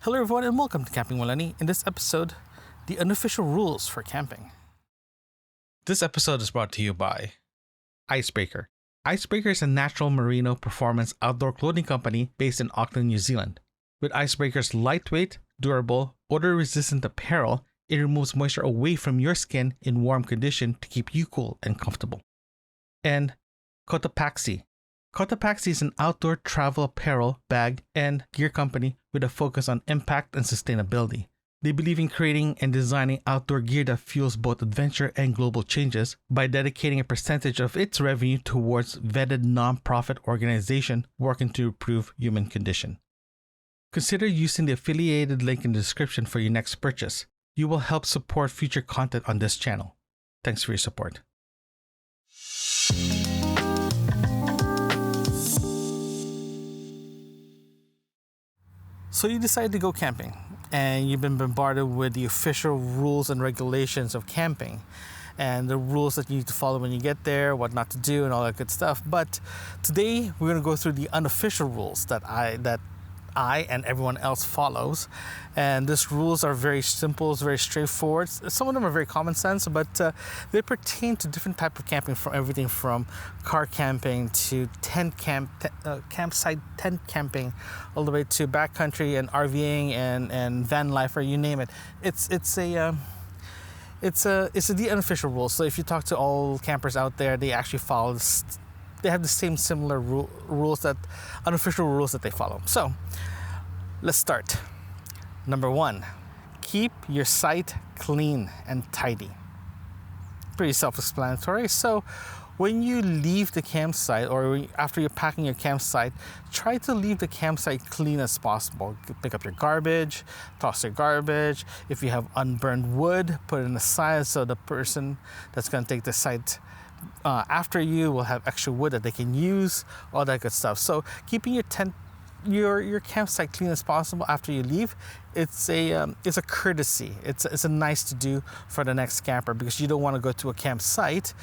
Hello everyone and welcome to Camping Millennium. In this episode, the unofficial rules for camping. This episode is brought to you by Icebreaker. Icebreaker is a natural merino performance outdoor clothing company based in Auckland, New Zealand. With Icebreaker's lightweight, durable, odor-resistant apparel, it removes moisture away from your skin in warm conditions to keep you cool and comfortable. And Cotopaxi. Cotopaxi is an outdoor travel apparel, bag, and gear company with a focus on impact and sustainability. They believe in creating and designing outdoor gear that fuels both adventure and global changes by dedicating a percentage of its revenue towards vetted non-profit organizations working to improve human condition. Consider using the affiliated link in the description for your next purchase. You will help support future content on this channel. Thanks for your support. So you decide to go camping, and you've been bombarded with the official rules and regulations of camping, and the rules that you need to follow when you get there, what not to do, and all that good stuff. But today we're going to go through the unofficial rules that I and everyone else follows. And these rules are very simple, very straightforward. Some of them are very common sense, but they pertain to different types of camping, from everything from car camping to campsite tent camping, all the way to backcountry and RVing and van life, or you name it. It's the unofficial rules. So if you talk to all campers out there, they actually follow this. They have the same similar rules, that unofficial rules that they follow. So let's start. Number 1, keep your site clean and tidy. Pretty self-explanatory. So when you leave the campsite, or after you're packing your campsite, try to leave the campsite clean as possible. Pick up your garbage, toss your garbage. If you have unburned wood, put it aside so the person that's going to take the site after you will have extra wood that they can use, all that good stuff. So keeping your tent, your campsite clean as possible after you leave, it's a courtesy. It's a nice to do for the next camper, because you don't want to go to a campsite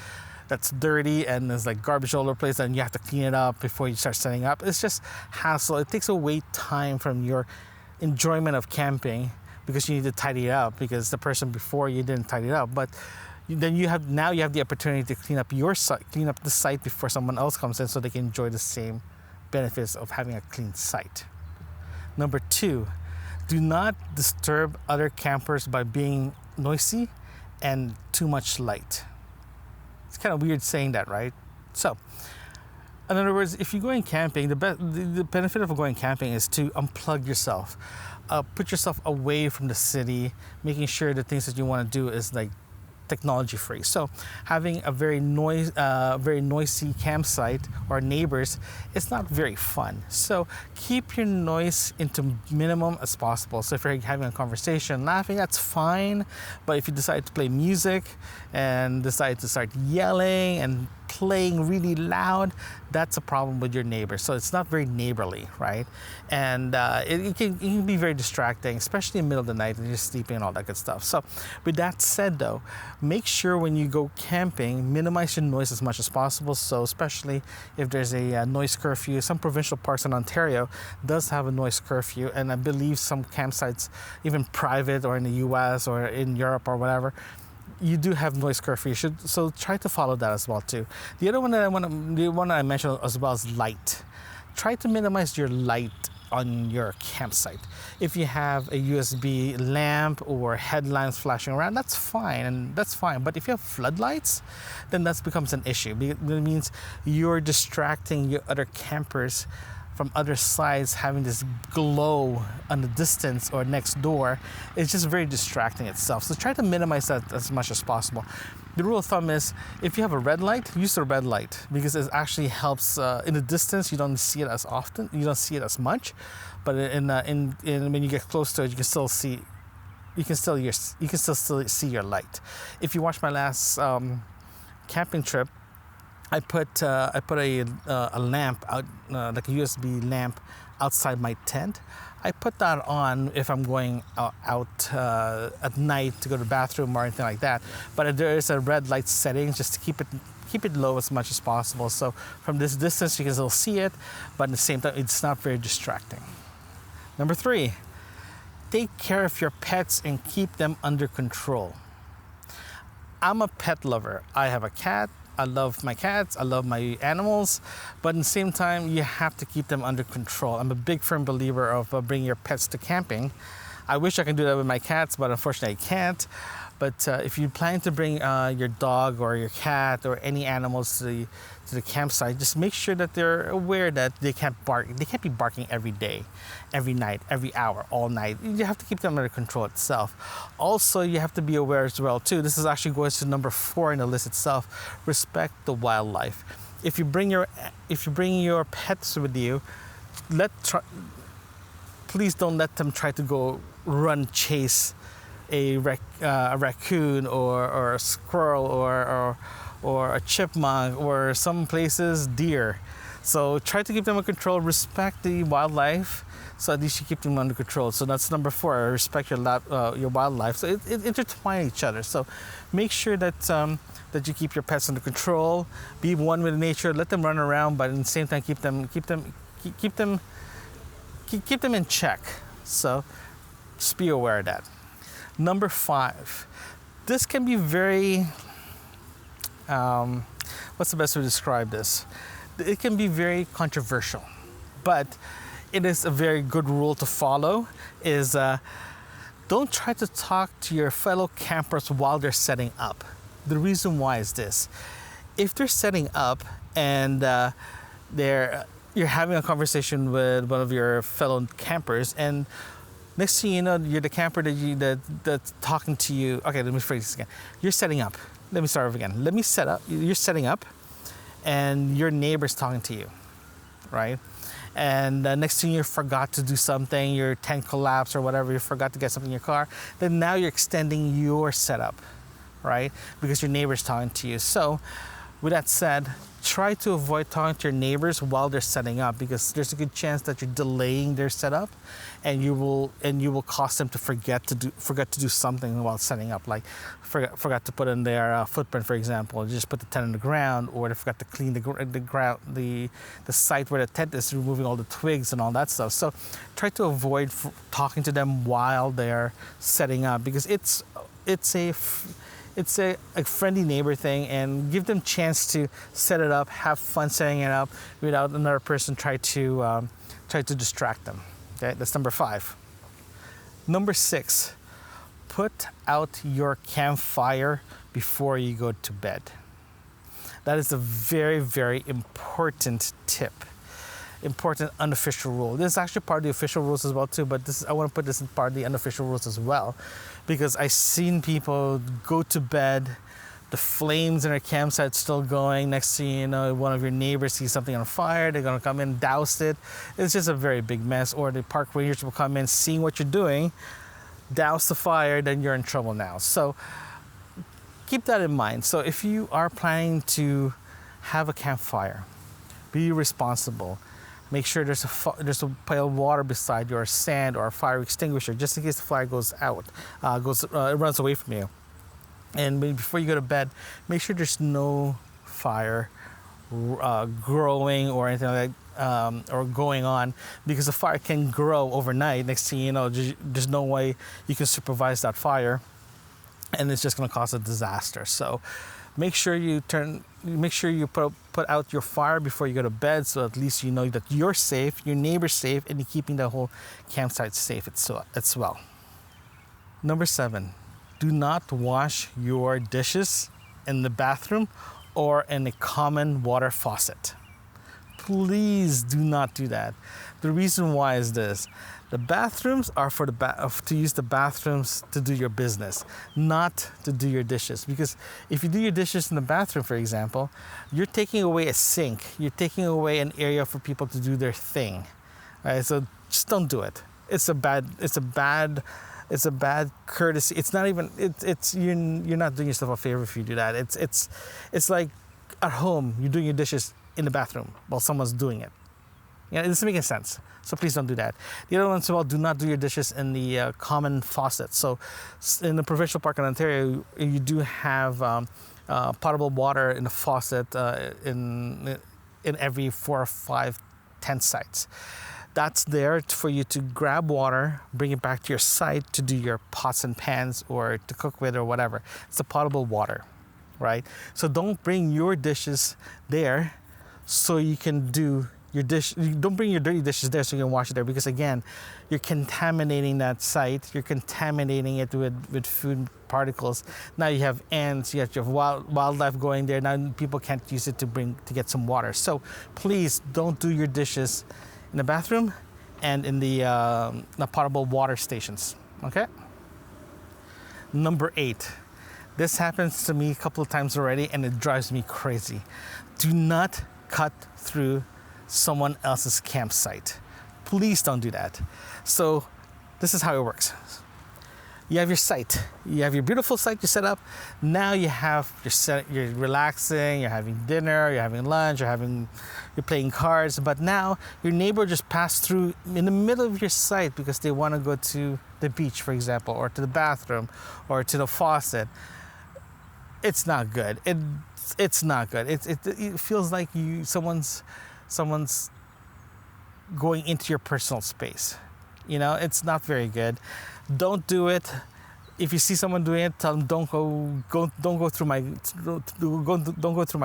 that's dirty and there's like garbage all over the place and you have to clean it up before you start setting up. It's just hassle. It takes away time from your enjoyment of camping, because you need to tidy it up because the person before you didn't tidy it up. But then you have the opportunity to clean up the site before someone else comes in, so they can enjoy the same benefits of having a clean site. Number 2, do not disturb other campers by being noisy and too much light. It's kind of weird saying that, right? So, in other words, if you're going camping, the benefit of going camping is to unplug yourself, put yourself away from the city, making sure the things that you want to do is like technology free. So having a very noisy campsite or neighbors, it's not very fun. So keep your noise into minimum as possible. So if you're having a conversation, laughing, that's fine. But if you decide to play music and decide to start yelling and playing really loud, that's a problem with your neighbors. So it's not very neighborly, right? And it can be very distracting, especially in the middle of the night and you're sleeping and all that good stuff. So with that said though, make sure when you go camping, minimize your noise as much as possible. So especially if there's a noise curfew, some provincial parks in Ontario does have a noise curfew, and I believe some campsites, even private or in the US or in Europe or whatever, you do have noise curfew. So try to follow that as well too. The other one that I mentioned as well is light. Try to minimize your light on your campsite. If you have a USB lamp or headlamps flashing around, that's fine. But if you have floodlights, then that becomes an issue. It means you're distracting your other campers from other sides, having this glow on the distance or next door. It's just very distracting itself. So try to minimize that as much as possible. The rule of thumb is, if you have a red light, use the red light, because it actually helps in the distance. You don't see it as often, you don't see it as much, but when you get close to it, you can still see your light. If you watch my last camping trip, I put a lamp out, like a USB lamp, outside my tent. I put that on if I'm going out at night to go to the bathroom or anything like that. But there is a red light setting just to keep it low as much as possible. So from this distance you can still see it, but at the same time it's not very distracting. Number 3, take care of your pets and keep them under control. I'm a pet lover. I have a cat. I love my cats. I love my animals. But at the same time, you have to keep them under control. I'm a big firm believer of bringing your pets to camping. I wish I could do that with my cats, but unfortunately I can't. But if you plan to bring your dog or your cat or any animals to the campsite, just make sure that they're aware that they can't bark. They can't be barking every day, every night, every hour, all night. You have to keep them under control itself. Also, you have to be aware as well too. This is actually goes to number 4 in the list itself. Respect the wildlife. If you bring your pets with you, please don't let them try to go run chase a raccoon or a squirrel or a chipmunk, or some places deer. So try to keep them under control. Respect the wildlife, so at least you keep them under control. So that's number 4. Respect your wildlife. So it intertwine each other. So make sure that that you keep your pets under control. Be one with nature. Let them run around, but at the same time keep them in check. So just be aware of that. Number 5. This can be very, what's the best way to describe this? It can be very controversial, but it is a very good rule to follow, is don't try to talk to your fellow campers while they're setting up. The reason why is this. If they're setting up and you're having a conversation with one of your fellow campers, and next thing you know, you're the camper that's talking to you. Okay, let me phrase this again. You're setting up. Let me start over again. You're setting up, and your neighbor's talking to you, right? And next thing you forgot to do something, your tent collapsed or whatever, you forgot to get something in your car, then now you're extending your setup, right? Because your neighbor's talking to you. So with that said, try to avoid talking to your neighbors while they're setting up, because there's a good chance that you're delaying their setup, and you will cause them to forget to do something while setting up, like forgot to put in their footprint, for example. Just put the tent on the ground, or they forgot to clean the site where the tent is, removing all the twigs and all that stuff. So try to avoid talking to them while they're setting up, because it's a friendly neighbor thing, and give them chance to set it up, have fun setting it up without another person try to distract them. Okay, that's number 5. Number 6, put out your campfire before you go to bed. That is a very, very important tip. Important unofficial rule. This is actually part of the official rules as well too, but I want to put this in part of the unofficial rules as well, because I've seen people go to bed, the flames in their campsite still going. Next thing you know, one of your neighbors sees something on fire, they're gonna come in, douse it. It's just a very big mess. Or the park rangers will come in, seeing what you're doing, douse the fire, then you're in trouble now. So keep that in mind. So if you are planning to have a campfire, be responsible. Make sure there's a pile of water beside you, or sand, or a fire extinguisher, just in case the fire goes out, it runs away from you. And before you go to bed, make sure there's no fire growing or anything like that, or going on, because the fire can grow overnight. Next thing you know, there's no way you can supervise that fire, and it's just going to cause a disaster. So make sure you put out your fire before you go to bed, so at least you know that you're safe, your neighbor's safe, and you're keeping the whole campsite safe as well. Number 7, do not wash your dishes in the bathroom or in a common water faucet. Please do not do that. The reason why is this. The bathrooms are for to use the bathrooms to do your business, not to do your dishes. Because if you do your dishes in the bathroom, for example, you're taking away a sink. You're taking away an area for people to do their thing. Right? So just don't do it. It's a bad courtesy. It's not even. You're not doing yourself a favor if you do that. It's like at home you're doing your dishes in the bathroom while someone's doing it. It doesn't make any sense. So please don't do that. The other one as well, do not do your dishes in the common faucet. So in the provincial park in Ontario, you do have potable water in the faucet in every 4 or 5 tent sites. That's there for you to grab water, bring it back to your site to do your pots and pans or to cook with or whatever. It's a potable water, right? So don't bring your dishes there so you can do your dish. Don't bring your dirty dishes there so you can wash it there, because again, you're contaminating that site. You're contaminating it with food particles. Now you have ants, you have wildlife going there. Now people can't use it to get some water. So please don't do your dishes in the bathroom and in the potable water stations, okay? Number 8. This happens to me a couple of times already and it drives me crazy. Do not cut through someone else's campsite. Please don't do that. So this is how it works. You have your site. You have your beautiful site you set up. Now you have you're relaxing, you're having dinner, you're having lunch, you're playing cards, but now your neighbor just passed through in the middle of your site because they want to go to the beach, for example, or to the bathroom or to the faucet. It's not good. It's not good. It feels like someone's going into your personal space. You know, it's not very good. Don't do it. If you see someone doing it, tell them don't go through my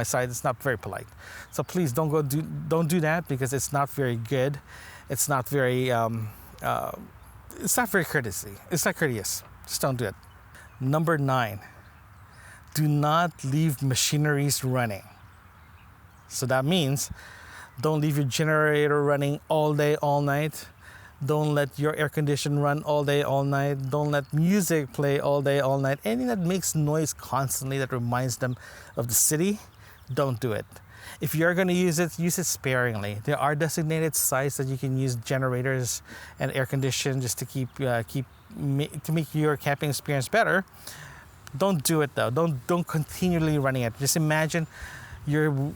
site. It's not very polite. So please don't do that, because it's not very good. It's not very courteous. It's not courteous. Just don't do it. Number 9. Do not leave machineries running. So that means don't leave your generator running all day, all night. Don't let your air conditioner run all day, all night. Don't let music play all day, all night. Anything that makes noise constantly that reminds them of the city, don't do it. If you're going to use it sparingly. There are designated sites that you can use generators and air conditioning just to make your camping experience better. Don't do it though. Don't continually running it. Just imagine you're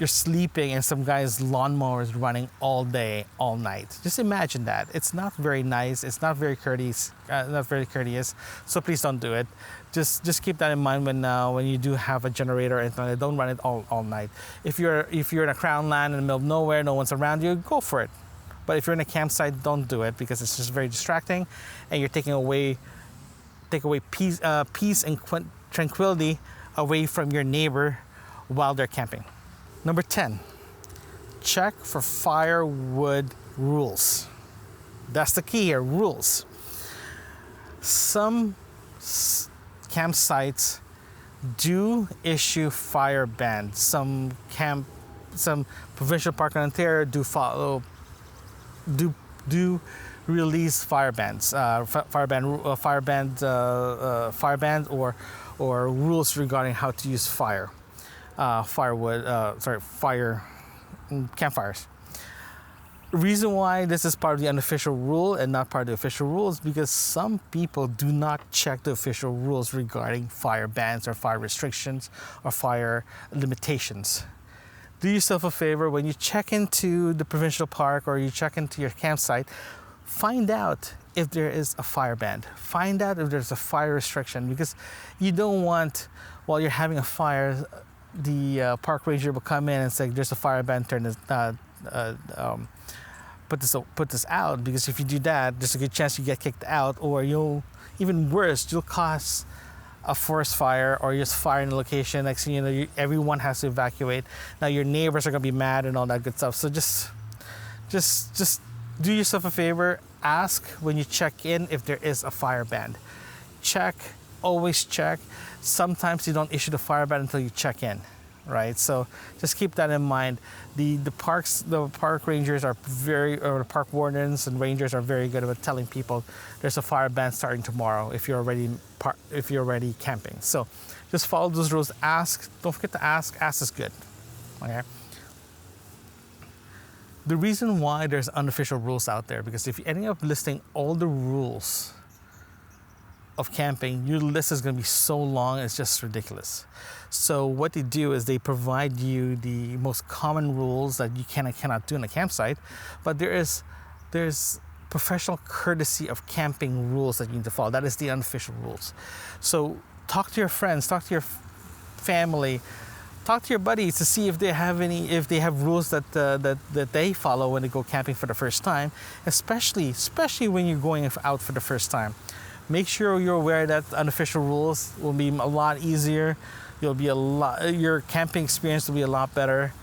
sleeping and some guy's lawnmower is running all day, all night. Just imagine that. It's not very nice. It's not very courteous. So please don't do it. Just keep that in mind when you do have a generator and don't run it all night. If you're in a crown land in the middle of nowhere, no one's around you, go for it. But if you're in a campsite, don't do it, because it's just very distracting, and you're taking away peace and tranquility away from your neighbor while they're camping. Number 10, check for firewood rules. That's the key here, rules. Some campsites do issue fire bans. Some provincial park in Ontario do release fire bans, fire bans or rules regarding how to use campfires. Reason why this is part of the unofficial rule and not part of the official rules, because some people do not check the official rules regarding fire bans or fire restrictions or fire limitations. Do yourself a favor, when you check into the provincial park or you check into your campsite, find out if there is a fire ban. Find out if there's a fire restriction, because you don't want, while you're having a fire, the park ranger will come in and say, there's a fire ban, put this out, because if you do that, there's a good chance you get kicked out, or you'll cause a forest fire or just fire in the location. Next thing you know, everyone has to evacuate. Now your neighbors are gonna be mad and all that good stuff. So just do yourself a favor. Ask when you check in if there is a fire ban. Check, always check. Sometimes you don't issue the fire ban until you check in, right? So just keep that in mind. The park rangers or the park wardens and rangers are very good about telling people there's a fire ban starting tomorrow if you're already camping. So just follow those rules. Ask. Don't forget to ask. Ask is good. Okay. The reason why there's unofficial rules out there, because if you end up listing all the rules of camping, your list is going to be so long, it's just ridiculous. So what they do is they provide you the most common rules that you can and cannot do in a campsite, but there's professional courtesy of camping rules that you need to follow. That is the unofficial rules. So talk to your friends, talk to your family, talk to your buddies to see if they have rules that they follow when they go camping for the first time, especially when you're going out for the first time. Make sure you're aware that unofficial rules will be a lot easier. Your camping experience will be a lot better.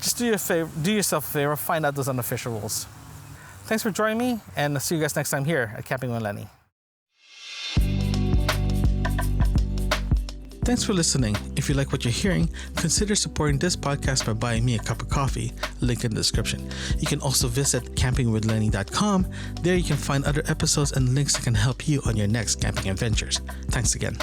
Just do yourself a favor, find out those unofficial rules. Thanks for joining me, and I'll see you guys next time here at Camping with Lenny. Thanks for listening. If you like what you're hearing, consider supporting this podcast by buying me a cup of coffee, link in the description. You can also visit campingwithlenny.com. There you can find other episodes and links that can help you on your next camping adventures. Thanks again.